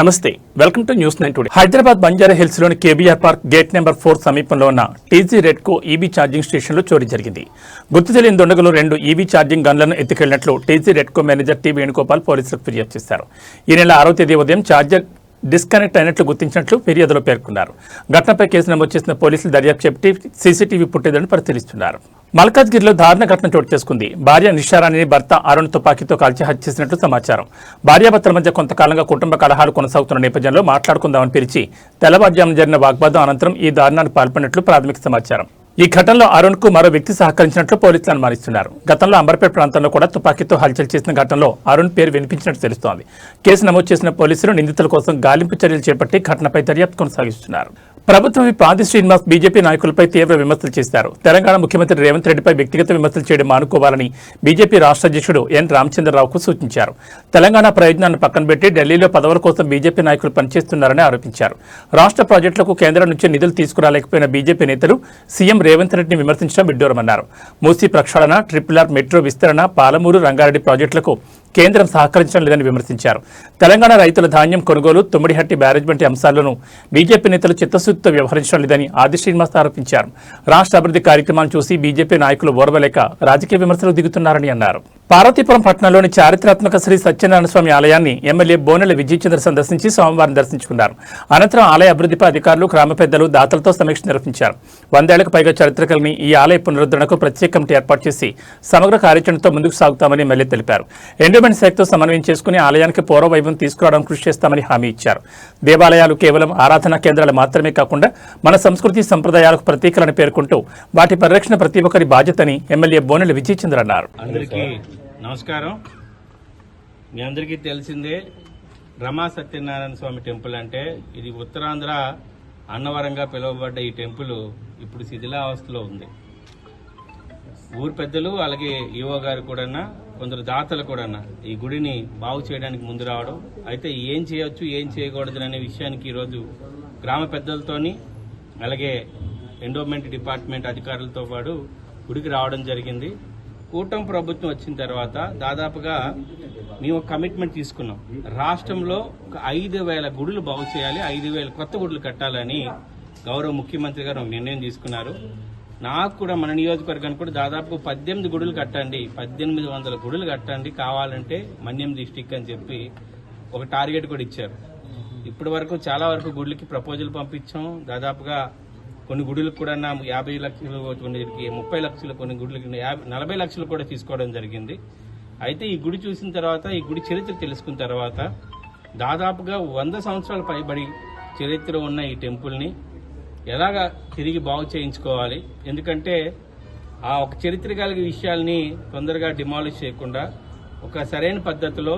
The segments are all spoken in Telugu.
నమస్తే welcome to news 9 today. Hyderabad Banjara hills లోని కేబీఆర్ పార్క్ గేట్ నెంబర్ 4 సమీపంలో ఉన్న టీజీ రెడ్కో ఈవీ ఛార్జింగ్ స్టేషన్లో చోరీ జరిగింది. గుర్తు తెలియని దుండగులు 2 ఈవీ ఛార్జింగ్ గన్లను ఎత్తుకెళ్లినట్లు TG Redco manager T Venugopal పోలీసులకు ఫిర్యాదు చేశారు. ఈ నెల 6వ తేదీ ఉదయం ఛార్జర్ డిస్కనెక్ట్ అయినట్లు గుర్తించినట్లు ఫిర్యాదులో పేర్కొన్నారు. ఘటనపై కేసు నమోదు చేసిన పోలీసులు దర్యాప్తు చేపట్టి సీసీటీవీ ఫుటేజ్లను పరిశీలిస్తున్నారు. మల్కాజ్గిరిలో దారుణ ఘటన చోటు చేసుకుంది. భార్య నిషారాణిని భర్త అరుణ్ తుపాకీతో కాల్చి హత్య చేసినట్లు సమాచారం. భార్యాభర్తల మధ్య కొంతకాలంగా కుటుంబ కలహాలు కొనసాగుతున్న నేపథ్యంలో మాట్లాడుకుందామని పిలిచి తెల్లవారుజామున జరిగిన వాగ్వాదం అనంతరం ఈ దారుణానికి పాల్పడినట్లు ప్రాథమిక సమాచారం. ఈ ఘటనలో అరుణ్ కు మరో వ్యక్తి సహకరించినట్లు పోలీసులు అనుమానిస్తున్నారు. గతంలో అంబర్పేట ప్రాంతంలో కూడా తుపాకీతో హల్చల్ చేసిన ఘటనలో అరుణ్ పేరు వినిపించినట్టు తెలుస్తోంది. కేసు నమోదు చేసిన పోలీసులు నిందితుల కోసం గాలింపు చర్యలు చేపట్టి ఘటనపై దర్యాప్తు కొనసాగిస్తున్నారు. ప్రభుత్వం ఆది శ్రీనివాస్ బీజేపీ నాయకులపై తీవ్ర విమర్శలు చేశారు. తెలంగాణ ముఖ్యమంత్రి రేవంత్ రెడ్డిపై వ్యక్తిగత విమర్శలు చేయడం మానుకోవాలని బీజేపీ రాష్ట్ర అధ్యక్షుడు ఎన్ రామచంద్రరావుకు సూచించారు. తెలంగాణ ప్రయోజనాన్ని పక్కన పెట్టి ఢిల్లీలో పదవుల కోసం బీజేపీ నాయకులు పనిచేస్తున్నారని ఆరోపించారు. రాష్ట్ర ప్రాజెక్టులకు కేంద్రం నుంచి నిధులు తీసుకురాలేకపోయిన బీజేపీ నేతలు సీఎం రేవంత్ రెడ్డిని విమర్శించడం విడ్డూరమన్నారు. మూసీ ప్రక్షాళన, ట్రిపుల్ మెట్రో విస్తరణ, పాలమూరు, రంగారెడ్డి ప్రాజెక్టులకు కేంద్రం సహకరించడం లేదని విమర్శించారు. తెలంగాణ రైతుల ధాన్యం కొనుగోలు, తుమ్మిడిహట్టి బ్యారేజ్ వంటి అంశాలను బీజేపీ నేతలు చిత్తశుద్ధితో వ్యవహరించడం లేదని ఆది శ్రీనివాస్ ఆరోపించారు. రాష్ట్ర అభివృద్ధి కార్యక్రమాలను చూసి బీజేపీ నాయకులు ఓర్వలేక రాజకీయ విమర్శలు దిగుతున్నారని అన్నారు. పార్వతీపురం పట్టణంలోని చారిత్రాత్మక శ్రీ సత్యనారాయణ స్వామి ఆలయాన్ని ఎమ్మెల్యే బోనెల విజయచంద్ర సందర్శించి సోమవారం దర్శించుకున్నారు. అనంతరం ఆలయ అభివృద్ధిపై అధికారులు, గ్రామ పెద్దలు, దాతలతో సమీక్ష నిర్వహించారు. 100 ఏళ్లకు పైగా చరిత్ర కలిగిన ఈ ఆలయ పునరుద్ధరణకు ప్రత్యేక కమిటీ ఏర్పాటు చేసి సమగ్ర కార్యాచరణతో ముందుకు సాగుతామని ఎమ్మెల్యే తెలిపారు. ఎండోమెంట్ శాఖతో సమన్వయం చేసుకుని ఆలయానికి పూర్వ వైభవం తీసుకురావడానికి కృషి చేస్తామని హామీ ఇచ్చారు. దేవాలయాలు కేవలం ఆరాధనా కేంద్రాలు మాత్రమే కాకుండా మన సంస్కృతి సంప్రదాయాలకు ప్రతీకలను పేర్కొంటూ వాటి పరిరక్షణ ప్రతి ఒక్కరి బాధ్యతని ఎమ్మెల్యే బోనెల విజయచంద్ర అన్నారు. నమస్కారం. మీ అందరికీ తెలిసిందే, రమా సత్యనారాయణ స్వామి టెంపుల్ అంటే ఇది ఉత్తరాంధ్ర అన్నవరంగా పిలువబడ్డ ఈ టెంపుల్ ఇప్పుడు శిథిలావస్థలో ఉంది. ఊరు పెద్దలు అలాగే ఈవో గారు కూడా, కొందరు దాతలు కూడా ఈ గుడిని బాగు చేయడానికి ముందు రావడం, అయితే ఏం చేయొచ్చు ఏం చేయకూడదు అనే విషయానికి ఈరోజు గ్రామ పెద్దలతోని అలాగే ఎండోమెంట్ డిపార్ట్మెంట్ అధికారులతో పాటు గుడికి రావడం జరిగింది. కూటమి ప్రభుత్వం వచ్చిన తర్వాత దాదాపుగా మేము కమిట్మెంట్ తీసుకున్నాం. రాష్ట్రంలో ఒక 5,000 గుడులు బాగు చేయాలి, 5,000 కొత్త గుడులు కట్టాలని గౌరవ ముఖ్యమంత్రి గారు ఒక నిర్ణయం తీసుకున్నారు. నాకు కూడా మన నియోజకవర్గానికి కూడా దాదాపు 18 గుడులు కట్టండి, 1800 గుడులు కట్టండి కావాలంటే మన్యం డిస్టిక్ అని చెప్పి ఒక టార్గెట్ కూడా ఇచ్చారు. ఇప్పటి వరకు చాలా వరకు గుడులకి ప్రపోజల్ పంపించాం. దాదాపుగా కొన్ని గుడులకు కూడా 50 లక్షలు, కొన్నిటికి 30 లక్షలు, కొన్ని గుడులకి 40 లక్షలు కూడా తీసుకోవడం జరిగింది. అయితే ఈ గుడి చూసిన తర్వాత, ఈ గుడి చరిత్ర తెలుసుకున్న తర్వాత దాదాపుగా 100 సంవత్సరాల పైబడి చరిత్ర ఉన్న ఈ టెంపుల్ని ఎలాగా తిరిగి బాగు చేయించుకోవాలి, ఎందుకంటే ఆ ఒక చరిత్ర కలిగే విషయాల్ని తొందరగా డిమాలిష్ చేయకుండా ఒక సరైన పద్ధతిలో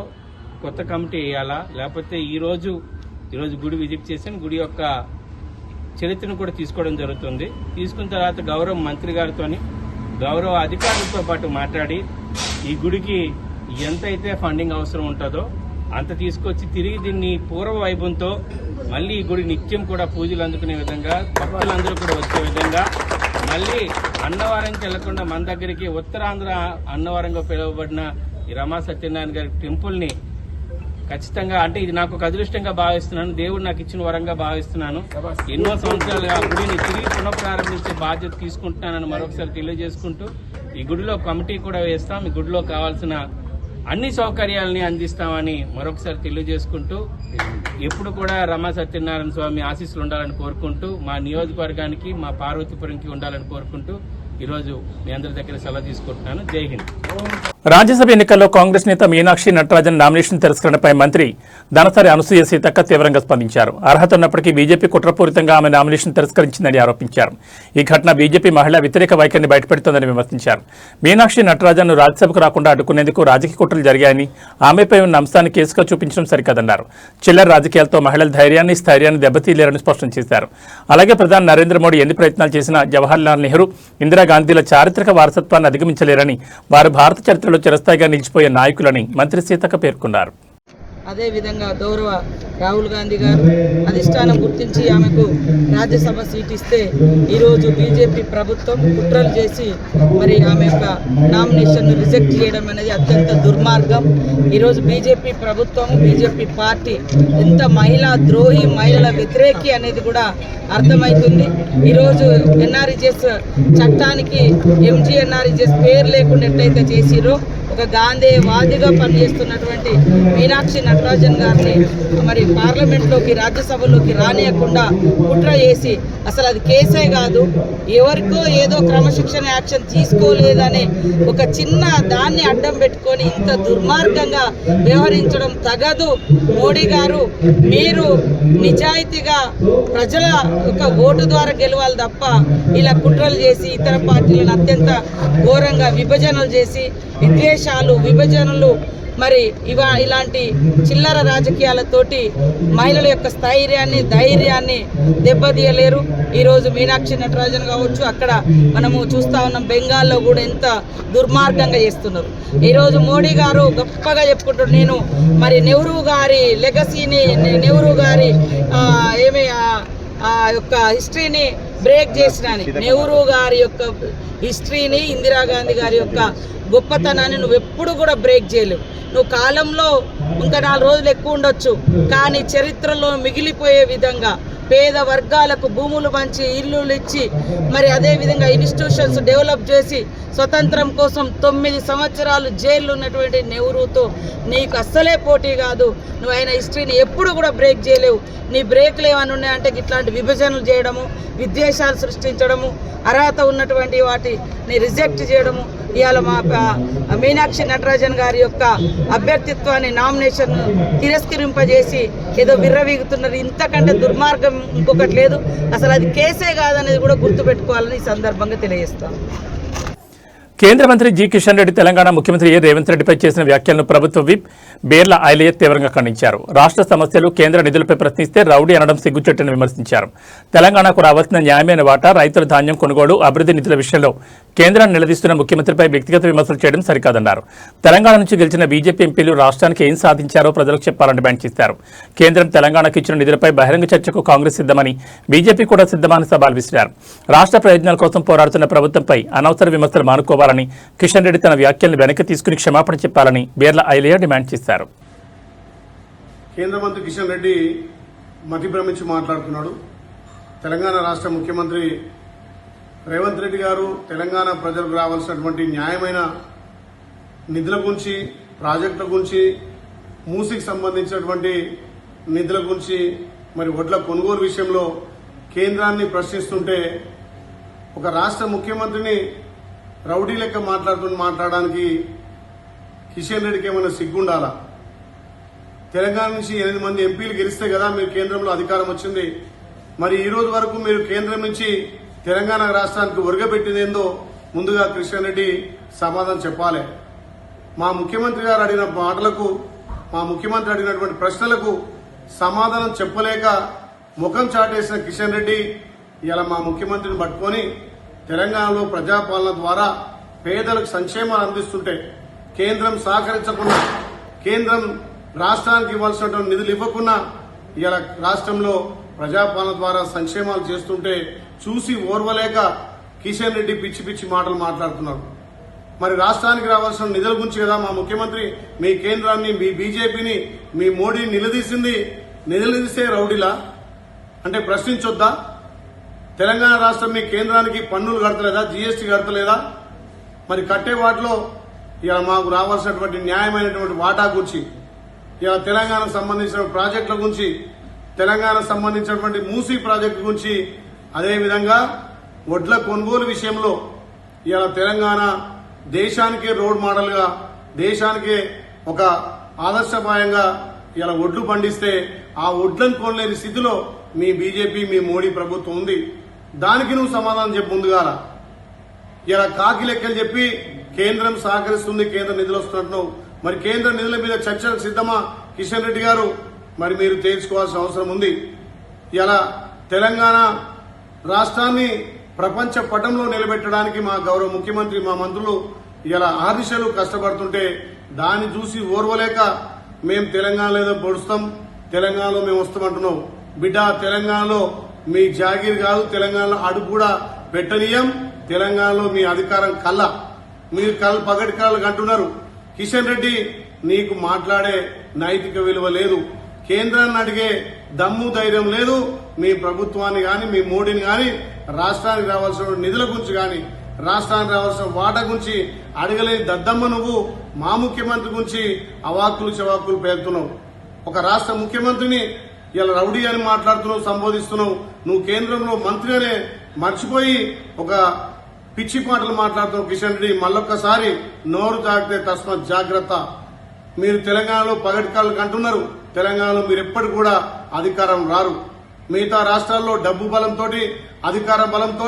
కొత్త కమిటీ వేయాలా, లేకపోతే ఈరోజు గుడి విజిట్ చేసి గుడి యొక్క చరిత్రను కూడా తీసుకోవడం జరుగుతుంది. తీసుకున్న తర్వాత గౌరవ మంత్రి గారితో, గౌరవ అధికారులతో పాటు మాట్లాడి ఈ గుడికి ఎంతైతే ఫండింగ్ అవసరం ఉంటుందో అంత తీసుకొచ్చి తిరిగి దీన్ని పూర్వ వైభవంతో మళ్ళీ ఈ గుడి నిత్యం కూడా పూజలు అందుకునే విధంగా, భక్తులందరూ కూడా వచ్చే విధంగా, మళ్ళీ అన్నవరంకి వెళ్లకుండా మన దగ్గరికి ఉత్తరాంధ్ర అన్నవరంగా పిలువబడిన ఈ రమా సత్యనారాయణ గారి టెంపుల్ని ఖచ్చితంగా, అంటే ఇది నాకు ఒక అదృష్టంగా భావిస్తున్నాను, దేవుడు నాకు ఇచ్చిన వరంగా భావిస్తున్నాను. ఎన్నో సంవత్సరాలుగా గుడిని తిరిగి పునఃప్రారంభించే బాధ్యత తీసుకుంటున్నానని మరొకసారి తెలియజేసుకుంటూ ఈ గుడిలో కమిటీ కూడా వేస్తాం. ఈ గుడిలో కావాల్సిన అన్ని సౌకర్యాలని అందిస్తామని మరొకసారి తెలియజేసుకుంటూ ఎప్పుడు కూడా రమా సత్యనారాయణ స్వామి ఆశీస్సులు ఉండాలని కోరుకుంటూ, మా నియోజకవర్గానికి, మా పార్వతీపురంకి ఉండాలని కోరుకుంటూ ఈరోజు మీ అందరి దగ్గర సెలవు తీసుకుంటున్నాను. జై హింద్. రాజ్యసభ ఎన్నికల్లో కాంగ్రెస్ నేత మీనాక్షి నటరాజన్ నామినేషన్ తిరస్కరణపై మంత్రి ధనసరి అనసూయ సీతక్క తీవ్రంగా స్పందించారు. అర్హత ఉన్నప్పటికీ బీజేపీ కుట్రపూరితంగా ఆమె నామినేషన్ తిరస్కరించిందని ఆరోపించారు. ఈ ఘటన బీజేపీ మహిళా వ్యతిరేక వైఖరిని బయటపెడుతోందని విమర్శించారు. మీనాక్షి నటరాజన్ రాజ్యసభకు రాకుండా అడ్డుకునేందుకు రాజకీయ కుట్రలు జరిగాయని, ఆమెపై ఉన్న అంశాన్ని కేసుగా చూపించడం సరికాదన్నారు. చిల్లర రాజకీయాలతో మహిళల ధైర్యాన్ని, స్థైర్యాన్ని దెబ్బతీయలేరని స్పష్టం చేశారు. అలాగే ప్రధాని నరేంద్ర మోడీ ఎన్ని ప్రయత్నాలు చేసినా జవహర్లాల్ నెహ్రూ, ఇందిరాగాంధీల చారిత్రక వారసత్వాన్ని అధిగమించలేరని, వారు భారత చరిత్రలో చిరస్థాయిగా నిలిచిపోయే నాయకులని మంత్రి సీతక్క పేర్కొన్నారు. అదేవిధంగా గౌరవ రాహుల్ గాంధీ గారు అధిష్టానం గుర్తించి ఆమెకు రాజ్యసభ సీట్ ఇస్తే ఈరోజు బీజేపీ ప్రభుత్వం కుట్రలు చేసి మరి ఆమె యొక్క నామినేషన్ను రిజెక్ట్ చేయడం అనేది అత్యంత దుర్మార్గం. ఈరోజు బీజేపీ ప్రభుత్వం, బీజేపీ పార్టీ ఎంత మహిళా ద్రోహి, మహిళల వ్యతిరేకి అనేది కూడా అర్థమవుతుంది. ఈరోజు ఎన్ఆర్ఈజెస్ చట్టానికి ఎంజీఎన్ఆర్ఈజెస్ పేరు లేకుండా ఎట్లయితే చేసిరో ఒక గాంధేయవాదిగా పనిచేస్తున్నటువంటి మీనాక్షి నటరాజన్ గారిని మరి పార్లమెంట్లోకి, రాజ్యసభలోకి రానియకుండా కుట్ర చేసి అసలు అది కేసే కాదు, ఎవరికో ఏదో క్రమశిక్షణ యాక్షన్ తీసుకోలేదనే ఒక చిన్న దాన్ని అడ్డం పెట్టుకొని ఇంత దుర్మార్గంగా వ్యవహరించడం తగదు. మోడీ గారు, మీరు నిజాయితీగా ప్రజల యొక్క ఓటు ద్వారా గెలవాలి తప్ప ఇలా కుట్రలు చేసి ఇతర పార్టీలను అత్యంత ఘోరంగా విభజనలు చేసి విద్వేషాలు, విభజనలు, మరి ఇలాంటి చిల్లర రాజకీయాలతోటి మహిళల యొక్క స్థైర్యాన్ని, ధైర్యాన్ని దెబ్బతీయలేరు. ఈరోజు మీనాక్షి నటరాజన్ కావచ్చు, అక్కడ మనము చూస్తూ ఉన్నాం బెంగాల్లో కూడా ఎంత దుర్మార్గంగా చేస్తున్నారు. ఈరోజు మోడీ గారు గొప్పగా చెప్పుకుంటారు, నేను మరి నెహ్రూ గారి లెగసీని, నెహ్రూ గారి ఆ యొక్క హిస్టరీని బ్రేక్ చేసినాని, నెహ్రూ గారి యొక్క హిస్టరీని, ఇందిరాగాంధీ గారి యొక్క గొప్పతనాన్ని నువ్వు ఎప్పుడు కూడా బ్రేక్ చేయలేవు. నువ్వు కాలంలో ఇంకా 4 రోజులు ఎక్కువ ఉండొచ్చు, కానీ చరిత్రలో మిగిలిపోయే విధంగా పేద వర్గాలకు భూములు పంచి, ఇల్లులు ఇచ్చి, మరి అదేవిధంగా ఇన్స్టిట్యూషన్స్ డెవలప్ చేసి స్వతంత్రం కోసం 9 సంవత్సరాలు జైల్లో ఉన్నటువంటి నెహ్రూతో నీకు అస్సలే పోటీ కాదు. నువ్వు ఆయన హిస్టరీని ఎప్పుడు కూడా బ్రేక్ చేయలేవు. నీ బ్రేక్లు ఏమైనా ఉన్నాయంటే ఇట్లాంటి విభజనలు చేయడము, విద్వేషాలు సృష్టించడము, అర్హత ఉన్నటువంటి వాటిని రిజెక్ట్ చేయడము. ఇవాళ మా మీనాక్షి నటరాజన్ గారి యొక్క అభ్యర్థిత్వాన్ని, నామినేషన్ తిరస్కరింపజేసి ఏదో విర్రవీగుతున్నారు. ఇంతకంటే దుర్మార్గం ఇంకొకటి లేదు. అసలు అది కేసే కాదనేది కూడా గుర్తుపెట్టుకోవాలని ఈ సందర్భంగా తెలియజేస్తాను. కేంద్ర మంత్రి జి కిషన్ రెడ్డి తెలంగాణ ముఖ్యమంత్రి ఏ రేవంత్ రెడ్డిపై చేసిన వ్యాఖ్యలను ప్రభుత్వ విప్ బేర్ల ఐలయ్య తీవ్రంగా ఖండించారు. రాష్ట్ర సమస్యలు, కేంద్ర నిధులపై ప్రశ్నిస్తే రౌడీ అనడం సిగ్గుచెట్టని విమర్శించారు. తెలంగాణకు రావాల్సిన న్యాయమైన వాటా, రైతుల ధాన్యం కొనుగోలు, అభివృద్ధి నిధుల విషయంలో కేంద్రాన్ని నిలదీస్తున్న ముఖ్యమంత్రిపై వ్యక్తిగత విమర్శలు చేయడం సరికాదన్నారు. తెలంగాణ నుంచి గెలిచిన బీజేపీ ఎంపీలు రాష్ట్రానికి ఏం సాధించారో ప్రజలకు చెప్పాలని డిమాండ్ చేశారు. కేంద్రం తెలంగాణకు ఇచ్చిన నిధులపై బహిరంగ చర్చకు కాంగ్రెస్ సిద్ధమని, బీజేపీ కూడా సిద్ధమని సవాల్ విసిరారు. రాష్ట్ర ప్రయోజనాల కోసం పోరాడుతున్న ప్రభుత్వంపై అనవసర విమర్శలు మానుకోవాలని కిషన్ రెడ్డి తన వ్యాఖ్యలను వెనక్కి తీసుకుని క్షమాపణ చెప్పాలని బేర్ల ఐలయ్య డిమాండ్ చేశారు. కేంద్ర మంత్రి కిషన్ రెడ్డి మతి భ్రమించి మాట్లాడుతున్నాడు. తెలంగాణ రాష్ట్ర ముఖ్యమంత్రి రేవంత్ రెడ్డి గారు తెలంగాణ ప్రజలకు రావాల్సినటువంటి న్యాయమైన నిధుల గురించి, ప్రాజెక్టుల గురించి, మూసికి సంబంధించినటువంటి నిధుల గురించి, మరి వడ్ల కొనుగోలు విషయంలో కేంద్రాన్ని ప్రశ్నిస్తుంటే ఒక రాష్ట్ర ముఖ్యమంత్రిని రౌడీ లెక్క మాట్లాడడానికి కిషన్ రెడ్డికి ఏమైనా సిగ్గుండాలా? తెలంగాణ నుంచి 8 మంది ఎంపీలు గెలిస్తే కదా మీరు కేంద్రంలో అధికారం వచ్చింది. మరి ఈ రోజు వరకు మీరు కేంద్రం నుంచి తెలంగాణ రాష్ట్రానికి ఒరగబెట్టిందేందో ముందుగా కిషన్ రెడ్డి సమాధానం చెప్పాలి. మా ముఖ్యమంత్రి గారు అడిగిన మాటలకు, మా ముఖ్యమంత్రి అడిగినటువంటి ప్రశ్నలకు సమాధానం చెప్పలేక ముఖం చాటేసిన కిషన్ రెడ్డి ఇలా మా ముఖ్యమంత్రిని పట్టుకొని తెలంగాణలో ప్రజాపాలన ద్వారా పేదలకు సంక్షేమాలు అందిస్తుంటే కేంద్రం సహకరించకుండా, కేంద్రం రాష్ట్రానికి ఇవ్వాల్సినటువంటి నిధులు ఇవ్వకుండా ఇలా రాష్ట్రంలో ప్రజాపాలన ద్వారా సంక్షేమాలు చేస్తుంటే చూసి ఓర్వలేక కిషన్ రెడ్డి పిచ్చి పిచ్చి మాటలు మాట్లాడుతున్నారు. మరి రాష్ట్రానికి రావాల్సిన నిధుల గురించి కదా మా ముఖ్యమంత్రి మీ కేంద్రాన్ని, మీ బీజేపీని, మీ మోడీని నిలదీసింది. నిలదీసే రౌడీలా అంటే ప్రశ్నించొద్దా? తెలంగాణ రాష్ట్రం మీ కేంద్రానికి పన్నులు కడతలేదా, జీఎస్టీ కడతలేదా? మరి కట్టే వాటిలో ఇలా మాకు రావాల్సినటువంటి న్యాయమైనటువంటి వాటా గురించి, ఇలా తెలంగాణకు సంబంధించిన ప్రాజెక్టుల గురించి, తెలంగాణకు సంబంధించినటువంటి మూసీ ప్రాజెక్టు గురించి, అదేవిధంగా వడ్ల కొనుగోలు విషయంలో ఇలా తెలంగాణ దేశానికే రోడ్ మోడల్ గా, దేశానికే ఒక ఆదర్శప్రాయంగా ఇలా వడ్లు పండిస్తే ఆ వడ్లను కొనలేని స్థితిలో మీ బీజేపీ, మీ మోడీ ప్రభుత్వం ఉంది. దానికి నువ్వు సమాధానం చెప్పు ముందుగాల. ఇలా కాకి లెక్కలు చెప్పి కేంద్రం సహకరిస్తుంది, కేంద్ర నిధులు వస్తున్నట్టు. మరి కేంద్ర నిధుల మీద చర్చలకు సిద్ధమా కిషన్ రెడ్డి గారు? మరి మీరు తేల్చుకోవాల్సిన అవసరం ఉంది. ఇలా తెలంగాణ రాష్ట్రాన్ని ప్రపంచ పటంలో నిలబెట్టడానికి మా గౌరవ ముఖ్యమంత్రి, మా మంత్రులు ఇలా ఆర్దిశలు కష్టపడుతుంటే దాన్ని చూసి ఓర్వలేక మేము తెలంగాణలో ఏదో పొడుస్తాం, తెలంగాణలో మేము వస్తామంటున్నావు. బిడ్డ, తెలంగాణలో మీ జాగీర్ కాదు, తెలంగాణలో అడుగు కూడా పెట్టనీయం. తెలంగాణలో మీ అధికారం కళ్ళ మీరు పగటి కళ్ళకు అంటున్నారు. కిషన్ రెడ్డి, నీకు మాట్లాడే నైతిక విలువ లేదు. కేంద్రాన్ని అడిగే దమ్ము ధైర్యం లేదు. మీ ప్రభుత్వాన్ని గాని, మీ మోడీని గాని, రాష్ట్రానికి రావాల్సిన నిధుల గురించి గాని, రాష్ట్రానికి రావాల్సిన వాటా గురించి అడగలేని దద్దమ్మ నువ్వు మా ముఖ్యమంత్రి గురించి అవాక్కులు చవాక్కులు పేరుతున్నావు. ఒక రాష్ట్ర ముఖ్యమంత్రిని ఇలా రౌడీ అని మాట్లాడుతున్నావు, సంబోధిస్తున్నావు. నువ్వు కేంద్రంలో మంత్రి అనే మర్చిపోయి ఒక పిచ్చి మాటలు మాట్లాడుతున్నావు. కిషన్ రెడ్డి, మళ్ళొక్కసారి నోరు తాగితే తస్మత్ జాగ్రత్త. మీరు తెలంగాణలో పగటి కాళ్ళకు అంటున్నారు. తెలంగాణలో మీరు ఎప్పటికి కూడా అధికారం రారు. మిగతా రాష్ట్రాల్లో డబ్బు బలంతో, అధికార బలంతో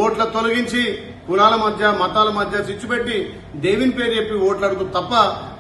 ఓట్ల తొలగించి కులాల మధ్య, మతాల మధ్య చిచ్చు పెట్టి దేవిని పేరు చెప్పి ఓట్లాడుతూ తప్ప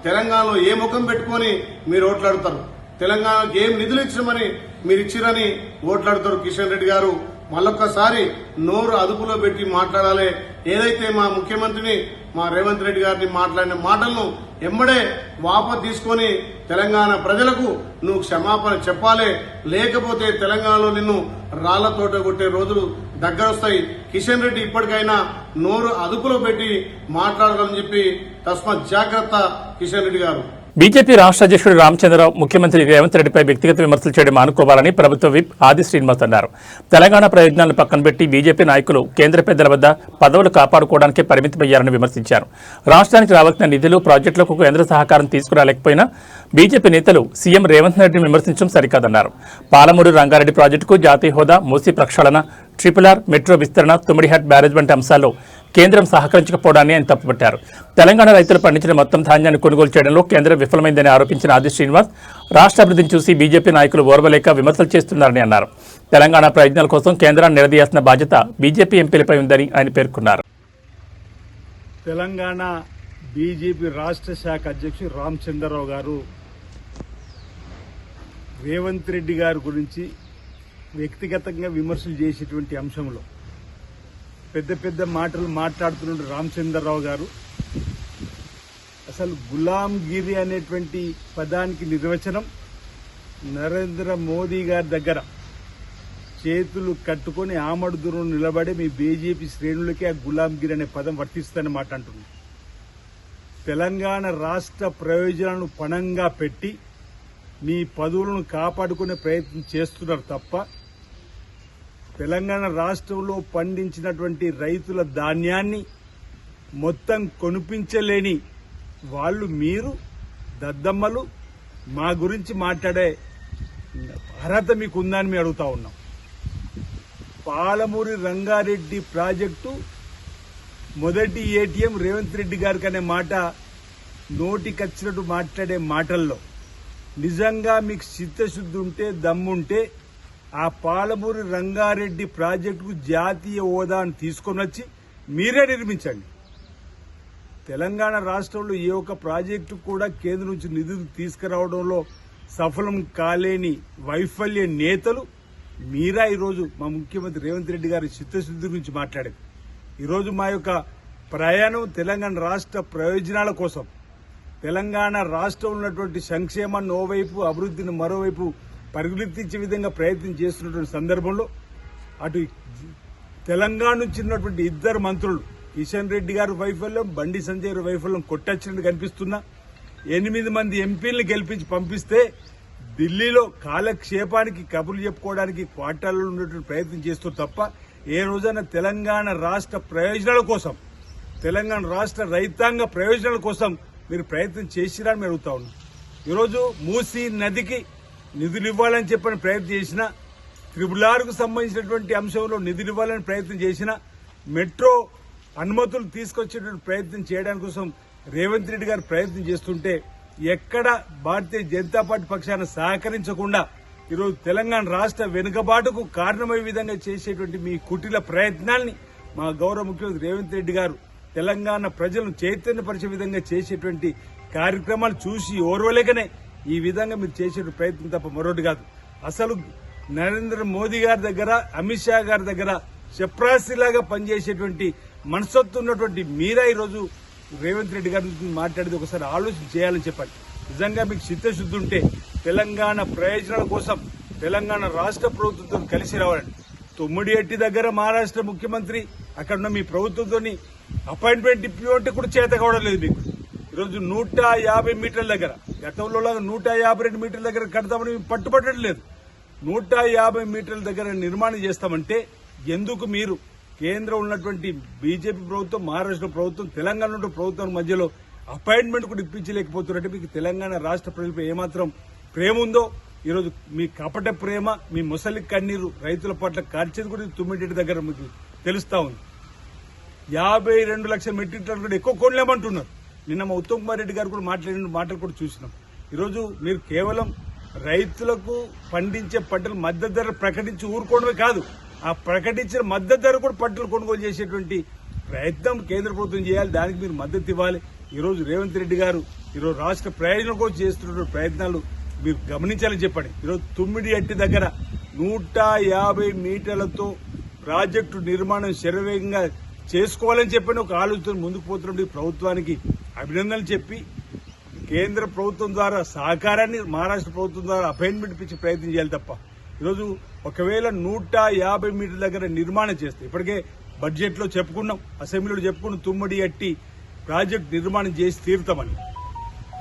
తెలంగాణలో ఏ ముఖం పెట్టుకుని మీరు ఓట్లాడుతారు? తెలంగాణకు ఏం నిధులు ఇచ్చామని మీరు ఇచ్చిరని ఓట్లాడుతారు. కిషన్ రెడ్డి గారు, మళ్ళొక్కసారి నోరు అదుపులో పెట్టి మాట్లాడాలి. ఏదైతే మా ముఖ్యమంత్రిని, మా రేవంత్ రెడ్డి గారిని మాట్లాడిన మాటలను ఎమ్మడే వాపసు తీసుకొని తెలంగాణ ప్రజలకు నువ్వు క్షమాపణ చెప్పాలి. లేకపోతే తెలంగాణలో నిన్ను రాళ్లతోట కొట్టే రోజులు దగ్గరొస్తాయి. కిషన్ రెడ్డి ఇప్పటికైనా నోరు అదుపులో పెట్టి మాట్లాడాలని చెప్పి తస్మత్ జాగ్రత్త కిషన్ రెడ్డి గారు. బీజేపీ రాష్ట్ర అధ్యక్షుడు రామచంద్రరావు ముఖ్యమంత్రి రేవంత్ రెడ్డిపై వ్యక్తిగత విమర్శలు చేయడం మానుకోవాలని ప్రభుత్వ విప్ ఆది శ్రీనివాస్ అన్నారు. తెలంగాణ ప్రయోజనాలను పక్కన పెట్టి బీజేపీ నాయకులు కేంద్ర పెద్దల వద్ద పదవులు కాపాడుకోవడానికే పరిమితమయ్యారని విమర్శించారు. రాష్ట్రానికి రావాల్సిన నిధులు, ప్రాజెక్టులకు కేంద్ర సహకారం తీసుకురాలేకపోయినా బీజేపీ నేతలు సీఎం రేవంత్ రెడ్డిని విమర్శించడం సరికాదన్నారు. పాలమూరు రంగారెడ్డి ప్రాజెక్టుకు జాతీయ హోదా, మూసీ ప్రక్షాళన, ట్రిపుల్-ఆర్, మెట్రో విస్తరణ, తుమ్మిడిహట్ బ్యారేజ్ వంటి అంశాల్లో కేంద్రం సహకరించకపోవడాన్ని ఆయన తప్పుపట్టారు. తెలంగాణ రైతులు పండించిన మొత్తం ధాన్యాన్ని కొనుగోలు చేయడంలో కేంద్రం విఫలమైందని ఆరోపించిన ఆది శ్రీనివాస్, రాష్ట్ర అభివృద్ధిని చూసి బీజేపీ నాయకులు ఓర్వలేక విమర్శలు చేస్తున్నారని అన్నారు. తెలంగాణ ప్రయోజనాల కోసం కేంద్రాన్ని నిలదీయాల్సిన బాధ్యత బీజేపీ ఎంపీలపై ఉందని ఆయన పేర్కొన్నారు. తెలంగాణ బీజేపీ రాష్ట్ర శాఖ అధ్యక్షుడు రామచంద్రరావు గారు రేవంత్ రెడ్డి గారి గురించి వ్యక్తిగతంగా విమర్శలు చేసేటువంటి అంశంలో పెద్ద పెద్ద మాటలు మాట్లాడుతున్న రామచంద్రరావు గారు అసలు గులాంగిరి అనేటువంటి పదానికి నిర్వచనం నరేంద్ర మోదీ గారి దగ్గర చేతులు కట్టుకొని ఆమడు దూరం నిలబడి మీ బీజేపీ శ్రేణులకి ఆ గులాంగిరి అనే పదం వర్తిస్తుందని మాట అంటున్నారు. తెలంగాణ రాష్ట్ర ప్రయోజనాలను పణంగా పెట్టి మీ పదవులను కాపాడుకునే ప్రయత్నం చేస్తున్నారు తప్ప తెలంగాణ రాష్ట్రంలో పండించినటువంటి రైతుల ధాన్యాన్ని మొత్తం కొనిపించలేని వాళ్ళు మీరు దద్దమ్మలు. మా గురించి మాట్లాడే అర్హత మీకు ఉందని మేము అడుగుతా ఉన్నాం. పాలమూరి రంగారెడ్డి ప్రాజెక్టు మొదటి ఏటీఎం రేవంత్ రెడ్డి గారికి అనే మాట నోటికొచ్చినట్టు మాట్లాడే మాటల్లో నిజంగా మీకు చిత్తశుద్ధి ఉంటే, దమ్ముంటే ఆ పాలమూరి రంగారెడ్డి ప్రాజెక్టుకు జాతీయ హోదాను తీసుకొని వచ్చి మీరే నిర్మించండి. తెలంగాణ రాష్ట్రంలో ఏ ఒక్క ప్రాజెక్టు కూడా కేంద్రం నుంచి నిధులు తీసుకురావడంలో సఫలం కాలేని వైఫల్య నేతలు మీరా. ఈరోజు మా ముఖ్యమంత్రి రేవంత్ రెడ్డి గారి చిత్తశుద్ధి గురించి మాట్లాడేది. ఈరోజు మా యొక్క ప్రయాణం తెలంగాణ రాష్ట్ర ప్రయోజనాల కోసం, తెలంగాణ రాష్ట్రంలో ఉన్నటువంటి సంక్షేమాన్ని ఓవైపు, అభివృద్ధిని మరోవైపు పరిగెత్తించే విధంగా ప్రయత్నం చేస్తున్నటువంటి సందర్భంలో అటు తెలంగాణ నుంచి ఉన్నటువంటి ఇద్దరు మంత్రులు కిషన్ రెడ్డి గారి వైఫల్యం, బండి సంజయ్ గారి వైఫల్యం కొట్టొచ్చినట్టు కనిపిస్తున్నా 8 మంది ఎంపీలను గెలిపించి పంపిస్తే ఢిల్లీలో కాలక్షేపానికి కబుర్లు చెప్పుకోవడానికి క్వార్టర్లో ఉన్నటువంటి ప్రయత్నం చేస్తూ తప్ప ఏ రోజైనా తెలంగాణ రాష్ట్ర ప్రయోజనాల కోసం, తెలంగాణ రాష్ట్ర రైతాంగ ప్రయోజనాల కోసం మీరు ప్రయత్నం చేసిరని మేము అడుగుతా ఉన్నాం. ఈరోజు మూసీ నదికి నిధులు ఇవ్వాలని చెప్పని ప్రయత్నం చేసిన, ట్రిపుల్-ఆర్కు సంబంధించినటువంటి అంశంలో నిధులు ఇవ్వాలని ప్రయత్నం చేసిన, మెట్రో అనుమతులు తీసుకొచ్చేటువంటి ప్రయత్నం చేయడానికి కోసం రేవంత్ రెడ్డి గారు ప్రయత్నం చేస్తుంటే ఎక్కడ భారతీయ జనతా పార్టీ పక్షాన సహకరించకుండా ఈరోజు తెలంగాణ రాష్ట్ర వెనుకబాటుకు కారణమయ్యే విధంగా చేసేటువంటి మీ కుటిల ప్రయత్నాల్ని మా గౌరవ ముఖ్యమంత్రి రేవంత్ రెడ్డి గారు తెలంగాణ ప్రజలను చైతన్యపరిచే విధంగా చేసేటువంటి కార్యక్రమాలు చూసి ఓర్వలేకనే ఈ విధంగా మీరు చేసే ప్రయత్నం తప్ప మరొకటి కాదు. అసలు నరేంద్ర మోదీ గారి దగ్గర, అమిత్ షా గారి దగ్గర చెప్రాసిలాగా పనిచేసేటువంటి మనసత్తు ఉన్నటువంటి మీరా ఈరోజు రేవంత్ రెడ్డి గారి గురించి మాట్లాడేది ఒకసారి ఆలోచన చేయాలని చెప్పాలి. నిజంగా మీకు చిత్తశుద్ధి ఉంటే తెలంగాణ ప్రయోజనాల కోసం తెలంగాణ రాష్ట్ర ప్రభుత్వంతో కలిసి రావాలని. తుమ్మిడిహట్టి దగ్గర మహారాష్ట్ర ముఖ్యమంత్రి అక్కడ ఉన్న మీ ప్రభుత్వంతో అపాయింట్మెంట్ ఇప్పిమంటే కూడా చేత కావడం లేదు మీకు. ఈరోజు 150 మీటర్ల దగ్గర, గతంలో 152 మీటర్ల దగ్గర కడతామని పట్టుబట్టడం లేదు. 150 మీటర్ల దగ్గర నిర్మాణం చేస్తామంటే ఎందుకు మీరు కేంద్రం ఉన్నటువంటి బీజేపీ ప్రభుత్వం, మహారాష్ట్ర ప్రభుత్వం, తెలంగాణ ఉన్న ప్రభుత్వం మధ్యలో అపాయింట్మెంట్ కూడా ఇప్పించలేకపోతున్నారంటే మీకు తెలంగాణ రాష్ట్ర ప్రజలపై ఏమాత్రం ప్రేమ ఉందో ఈరోజు మీ కపట ప్రేమ, మీ ముసలి కన్నీరు రైతుల పట్ల కార్చేది కూడా తుమ్మిడి దగ్గర మీకు తెలుస్తా ఉంది. 52 లక్షల మెట్రిక్ టన్నులు కూడా ఎక్కువ కొనలేమంటున్నారు. నిన్న మా ఉత్తమ్ కుమార్ రెడ్డి గారు కూడా మాట్లాడిన మాటలు కూడా చూసినాం. ఈరోజు మీరు కేవలం రైతులకు పండించే పంటలు మద్దతు ధర ప్రకటించి ఊరుకోవడమే కాదు, ఆ ప్రకటించిన మద్దతు ధర కూడా పంటలు కొనుగోలు చేసేటువంటి ప్రయత్నం కేంద్ర ప్రభుత్వం చేయాలి. దానికి మీరు మద్దతు ఇవ్వాలి. ఈరోజు రేవంత్ రెడ్డి గారు ఈరోజు రాష్ట్ర ప్రయోజనం కోసం చేస్తున్న ప్రయత్నాలు మీరు గమనించాలని చెప్పండి. ఈరోజు తుమ్మిడిహట్టి దగ్గర 150 మీటర్లతో ప్రాజెక్టు నిర్మాణం శరవేగంగా చేసుకోవాలని చెప్పని ఒక ఆలోచన ముందుకు పోతున్న ప్రభుత్వానికి అభినందనలు చెప్పి కేంద్ర ప్రభుత్వం ద్వారా సహకారాన్ని మహారాష్ట్ర ప్రభుత్వం ద్వారా అపాయింట్మెంట్ ఇప్పించే ప్రయత్నం చేయాలి తప్ప ఈరోజు ఒకవేళ 150 మీటర్ల దగ్గర నిర్మాణం చేస్తే ఇప్పటికే బడ్జెట్ లో చెప్పుకున్నాం, అసెంబ్లీలో చెప్పుకున్నాం, తుమ్మిడిహట్టి ప్రాజెక్టు నిర్మాణం చేసి తీరుతామని.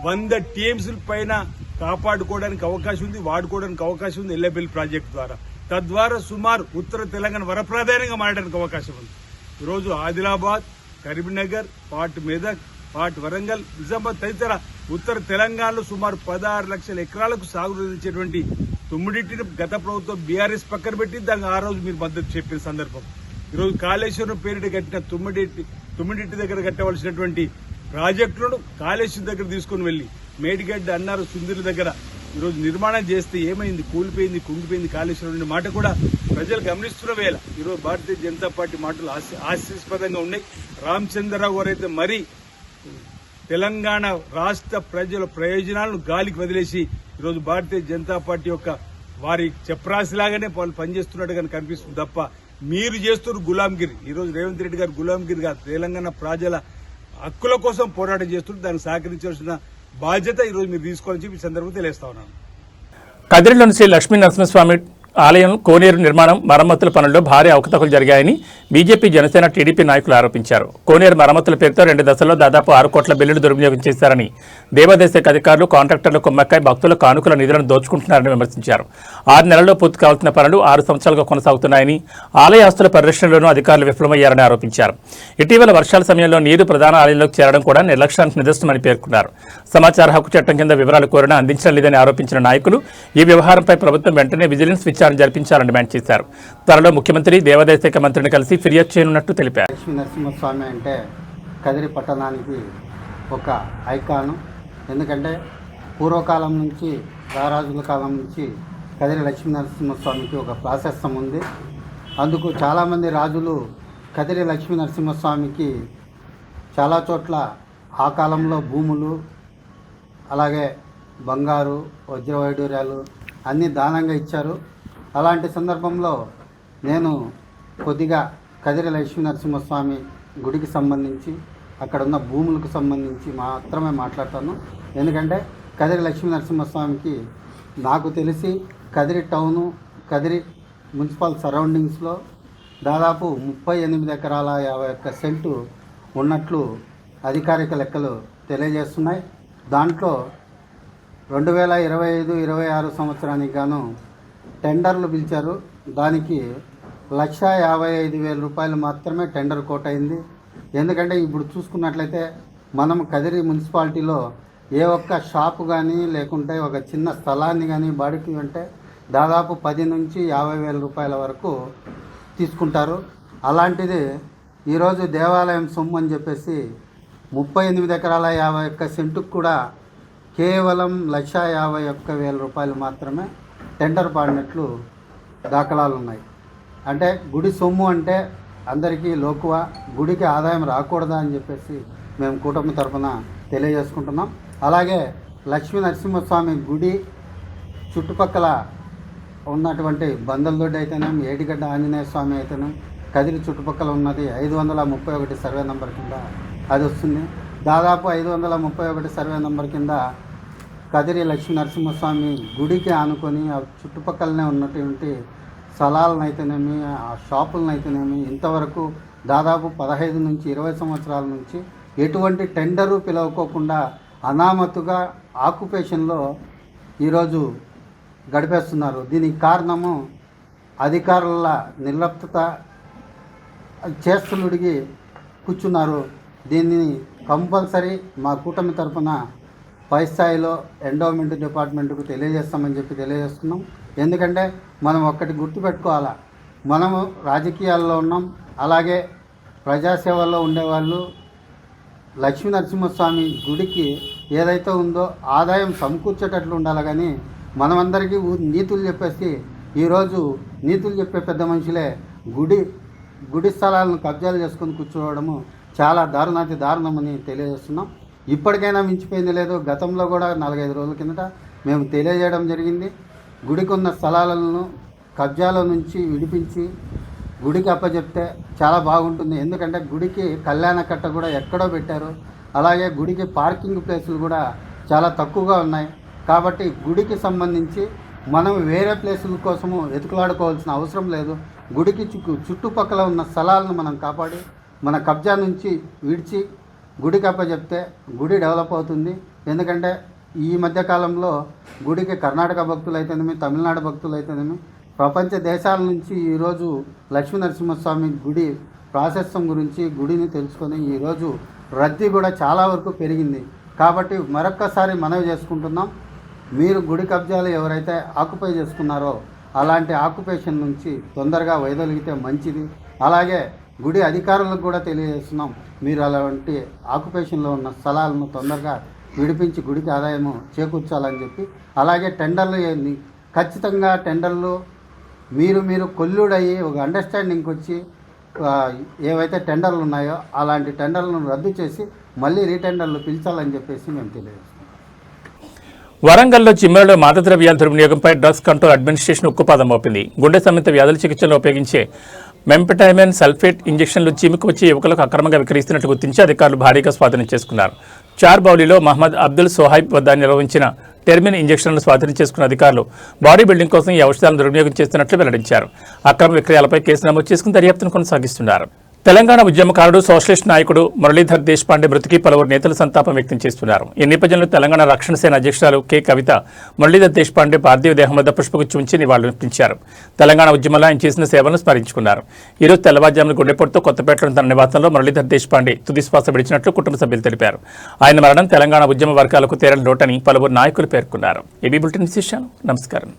100 టీఎంసీల పైన కాపాడుకోవడానికి అవకాశం ఉంది, వాడుకోవడానికి అవకాశం ఉంది ఎల్ఐబిల్ ప్రాజెక్టు ద్వారా. తద్వారా సుమారు ఉత్తర తెలంగాణ వరప్రాధాన్యంగా మారడానికి అవకాశం ఉంది. ఈరోజు ఆదిలాబాద్, కరీంనగర్, పాట్ మెదక్, పాట్ వరంగల్, నిజామాబాద్ తదితర ఉత్తర తెలంగాణలో సుమారు 16 లక్షల ఎకరాలకు సాగు అందించేటువంటి తుమ్మిడిట్టిని గత ప్రభుత్వం బీఆర్ఎస్ పక్కన పెట్టి దానికి ఆ రోజు మీరు మద్దతు చెప్పిన సందర్భం. ఈరోజు కాళేశ్వరం పేరిట కట్టిన తుమ్మిడిట్టి దగ్గర కట్టవలసినటువంటి ప్రాజెక్టులను కాళేశ్వరం దగ్గర తీసుకుని వెళ్లి మేడిగడ్డ అన్నారు సుందిరి దగ్గర ఈరోజు నిర్మాణం చేస్తే ఏమైంది, కూలిపోయింది, కుంగిపోయింది కాళేశ్వరం మాట కూడా ప్రజలు గమనిస్తున్న వేళ ఈరోజు భారతీయ జనతా పార్టీ మాటలు హాస్యాస్పదంగా ఉన్నాయి. రామచంద్రరావు గారు అయితే మరీ తెలంగాణ రాష్ట్ర ప్రజల ప్రయోజనాలను గాలికి వదిలేసి ఈరోజు భారతీయ జనతా పార్టీ యొక్క వారి చెప్రాసిలాగానే వాళ్ళు పనిచేస్తున్నట్టుగా కనిపిస్తుంది తప్ప మీరు చేస్తున్న గులాంగిరి. ఈరోజు రేవంత్ రెడ్డి గారు గులాంగిరిగా తెలంగాణ ప్రజల హక్కుల కోసం పోరాటం చేస్తుంటే దానికి సహకరించాల్సిన బాధ్యత ఈరోజు మీరు తీసుకోవాలని చెప్పి ఈ సందర్భంగా తెలియజేస్తా ఉన్నాను. కదిరిలోని శ్రీ లక్ష్మీ నరసింహస్వామి ఆలయం కోనేరు నిర్మాణం మరమ్మతుల పనుల్లో భారీ అవకతవకలు జరిగాయని బీజేపీ, జనసేన, టీడీపీ నాయకులు ఆరోపించారు. కోనేరు మరమ్మతుల పేరుతో 2 దశల్లో దాదాపు 6 కోట్ల బిల్లులు దుర్వినియోగం చేశారని, దేవాదాయ శాఖ అధికారులు, కాంట్రాక్టర్లు కుమ్మక్కై భక్తుల కానుకల నిధులను దోచుకుంటున్నారని విమర్శించారు. 6 నెలల్లో పూర్తి కావాల్సిన పనులు 6 సంవత్సరాలుగా కొనసాగుతున్నాయని, ఆలయ ఆస్తుల పరిరక్షణలోనూ అధికారులు విఫలమయ్యారని ఆరోపించారు. ఇటీవల వర్షాల సమయంలో నీరు ప్రధాన ఆలయంలోకి చేరడం కూడా నిర్లక్ష్యానికి నిదర్శనమని పేర్కొన్నారు. సమాచార హక్కు చట్టం కింద వివరాలు కోరినా అందించడం లేదని ఆరోపించిన నాయకులు ఈ వ్యవహారంపై ప్రభుత్వం వెంటనే విజిలెన్స్ విచారణ జరిపించాలని డిమాండ్ చేశారు. త్వరలో ముఖ్యమంత్రి, దేవాదాయ శాఖ మంత్రిని కలిసి ఫిర్యాదు చేయనున్నట్టు తెలిపారు. లక్ష్మీ నరసింహస్వామి అంటే కదిరి పట్టణానికి ఒక ఐకాను. ఎందుకంటే పూర్వకాలం నుంచి, రారాజుల కాలం నుంచి కదిరి లక్ష్మీ నరసింహస్వామికి ఒక ప్రాశస్తం ఉంది. అందుకు చాలామంది రాజులు కదిరి లక్ష్మీ నరసింహస్వామికి చాలా చోట్ల ఆ కాలంలో భూములు, అలాగే బంగారు, వజ్రవైడూర్యాలు అన్నీ దానంగా ఇచ్చారు. అలాంటి సందర్భంలో నేను కొద్దిగా కదిరి లక్ష్మీ నరసింహస్వామి గుడికి సంబంధించి, అక్కడ ఉన్న భూములకు సంబంధించి మాత్రమే మాట్లాడతాను. ఎందుకంటే కదిరి లక్ష్మీ నరసింహస్వామికి నాకు తెలిసి కదిరి టౌను, కదిరి మున్సిపల్ సరౌండింగ్స్లో దాదాపు 38 ఎకరాల 51 సెంటు ఉన్నట్లు అధికారిక లెక్కలు తెలియజేస్తున్నాయి. దాంట్లో 2025-26 సంవత్సరానికి గాను టెండర్లు పిలిచారు. దానికి 1,55,000 రూపాయలు మాత్రమే టెండర్ కోట్ అయింది. ఎందుకంటే ఇప్పుడు చూసుకున్నట్లయితే మనం కదిరి మున్సిపాలిటీలో ఏ ఒక్క షాపు కానీ లేకుంటే ఒక చిన్న స్థలాన్ని కానీ బాడికి అంటే దాదాపు 10 నుంచి 50,000 రూపాయల వరకు తీసుకుంటారు. అలాంటిది ఈరోజు దేవాలయం సొమ్ము అని చెప్పేసి 38 ఎకరాల 51 సెంటుకు కూడా కేవలం 1,51,000 రూపాయలు మాత్రమే టెండర్ పాడినట్లు దాఖలాలు ఉన్నాయి. అంటే గుడి సొమ్ము అంటే అందరికీ లోకువ, గుడికి ఆదాయం రాకూడదా అని చెప్పేసి మేము కూటమి తరఫున తెలియజేసుకుంటున్నాం. అలాగే లక్ష్మీ నరసింహస్వామి గుడి చుట్టుపక్కల ఉన్నటువంటి బందలదొడ్డి అయితేనేం, ఏడిగడ్డ ఆంజనేయ స్వామి అయితేనేం, కదిరి చుట్టుపక్కల ఉన్నది 531 సర్వే నెంబర్ కింద అది వస్తుంది. దాదాపు 531 సర్వే నెంబర్ కింద కదిరి లక్ష్మీ నరసింహస్వామి గుడికి ఆనుకొని ఆ చుట్టుపక్కలనే ఉన్నటువంటి స్థలాలనైతేనేమి ఆ షాపులనైతేనేమి ఇంతవరకు దాదాపు 15 నుంచి 20 సంవత్సరాల నుంచి ఎటువంటి టెండరు పిలవకోకుండా అనామతుగా ఆక్యుపేషన్లో ఈరోజు గడిపేస్తున్నారు. దీనికి కారణము అధికారుల నిర్లప్తత, చేస్తులుడిగి కూర్చున్నారు. దీన్ని కంపల్సరీ మా కూటమి తరఫున పై స్థాయిలో ఎండోమెంట్ డిపార్ట్మెంట్కు తెలియజేస్తామని చెప్పి తెలియజేస్తున్నాం. ఎందుకంటే మనం ఒక్కటి గుర్తుపెట్టుకోవాలా, మనము రాజకీయాల్లో ఉన్నాం, అలాగే ప్రజాసేవలో ఉండేవాళ్ళు లక్ష్మీ నరసింహస్వామి గుడికి ఏదైతే ఉందో ఆదాయం సమకూర్చేటట్లు ఉండాలి. కానీ మనమందరికీ నీతులు చెప్పేసి ఈరోజు నీతులు చెప్పే పెద్ద మనుషులే గుడి స్థలాలను కబ్జాలు చేసుకొని కూర్చోవడము చాలా దారుణాతి దారుణమని తెలియజేస్తున్నాం. ఇప్పటికైనా మించిపోయింది లేదు. గతంలో కూడా 4-5 రోజుల కిందట మేము తెలియజేయడం జరిగింది. గుడికి ఉన్న స్థలాలను కబ్జాల నుంచి విడిపించి గుడికి అప్పచెప్తే చాలా బాగుంటుంది. ఎందుకంటే గుడికి కళ్యాణ కట్ట కూడా ఎక్కడో పెట్టారు. అలాగే గుడికి పార్కింగ్ ప్లేసులు కూడా చాలా తక్కువగా ఉన్నాయి. కాబట్టి గుడికి సంబంధించి మనం వేరే ప్లేసుల కోసము వెతుకులాడుకోవాల్సిన అవసరం లేదు. గుడికి చుట్టుపక్కల ఉన్న స్థలాలను మనం కాపాడి మన కబ్జా నుంచి విడిచి గుడికి అప్పచెప్తే గుడి డెవలప్ అవుతుంది. ఎందుకంటే ఈ మధ్యకాలంలో గుడికి కర్ణాటక భక్తులు అయితేనేమి, తమిళనాడు భక్తులు అయితేనేమి, ప్రపంచ దేశాల నుంచి ఈరోజు లక్ష్మీ నరసింహస్వామి గుడి ప్రాశస్త్యం గురించి గుడిని తెలుసుకొని ఈరోజు రద్దీ కూడా చాలా వరకు పెరిగింది. కాబట్టి మరొక్కసారి మనవి చేసుకుంటున్నాం, మీరు గుడి కబ్జాలు ఎవరైతే ఆక్యుపై చేసుకున్నారో అలాంటి ఆక్యుపేషన్ నుంచి తొందరగా వైదొలిగితే మంచిది. అలాగే గుడి అధికారులకు కూడా తెలియజేస్తున్నాం, మీరు అలాంటి ఆక్యుపేషన్లో ఉన్న స్థలాలను తొందరగా విడిపించి గుడికి ఆదాయము చేకూర్చాలని చెప్పి, అలాగే టెండర్లు ఖచ్చితంగా టెండర్లు మీరు కొల్లుడయ్యి ఒక అండర్స్టాండింగ్కి వచ్చి ఏవైతే టెండర్లు ఉన్నాయో అలాంటి టెండర్లను రద్దు చేసి మళ్ళీ రీటెండర్లు పిలిచాలని చెప్పేసి మేము తెలియజేస్తాం. వరంగల్లో చిమ్మలలో మాదద్రవ్యాల దుర్వినియోగంపై డ్రగ్స్ కంట్రోల్ అడ్మినిస్ట్రేషన్ ఉక్కుపాదం మోపింది. గుండె సంబంధిత వ్యాధుల చికిత్సలో ఉపయోగించే మెంపటైమెన్ సల్ఫేట్ ఇంజెక్షన్లు చీముకు వచ్చి యువకులకు అక్రమంగా విక్రయిస్తున్నట్లు గుర్తించి అధికారులు భారీగా స్వాధీనం చేసుకున్నారు. చార్బౌలిలో మహమ్మద్ అబ్దుల్ సోహైబ్ వద్ద నిర్వహించిన టెర్మిన్ ఇంజెక్షన్లను స్వాధీనం చేసుకున్న అధికారులు బాడీ బిల్డింగ్ కోసం ఈ ఔషధాలను దుర్వినియోగం చేస్తున్నట్లు వెల్లడించారు. అక్రమ విక్రయాలపై కేసు నమోదు చేసుకుని దర్యాప్తును కొనసాగిస్తున్నారు. తెలంగాణ ఉద్యమకారుడు సోషలిస్ట్ నాయకుడు మురళీధర్ దేశపాండే మృతికి పలువురు నేతలు సంతాపం వ్యక్తం చేస్తున్నారు. ఈ నేపథ్యంలో తెలంగాణ రక్షణ సేన అధ్యక్షురాలు కె కవిత మురళీధర్ దేశపాండే పార్థివ దేహం వద్ద పుష్పగుచ్చి ఉంచి నివాళులర్పించారు. తెలంగాణ ఉద్యమంలో ఆయన చేసిన సేవలను స్మరించుకున్నారు. ఈరోజు తెల్లవారుజామున గుండెపోటుతో కొత్తపేటలోని తన నివాసంలో మురళీధర్ దేశపాండే తుదిశ్వాస విడిచినట్లు కుటుంబ సభ్యులు తెలిపారు. ఆయన మరణం తెలంగాణ ఉద్యమ వర్గాలకు తీరని లోటని పలువురు నాయకులు పేర్కొన్నారు. ఏబీ బులెటిన్ విశేషాలు. నమస్కారం.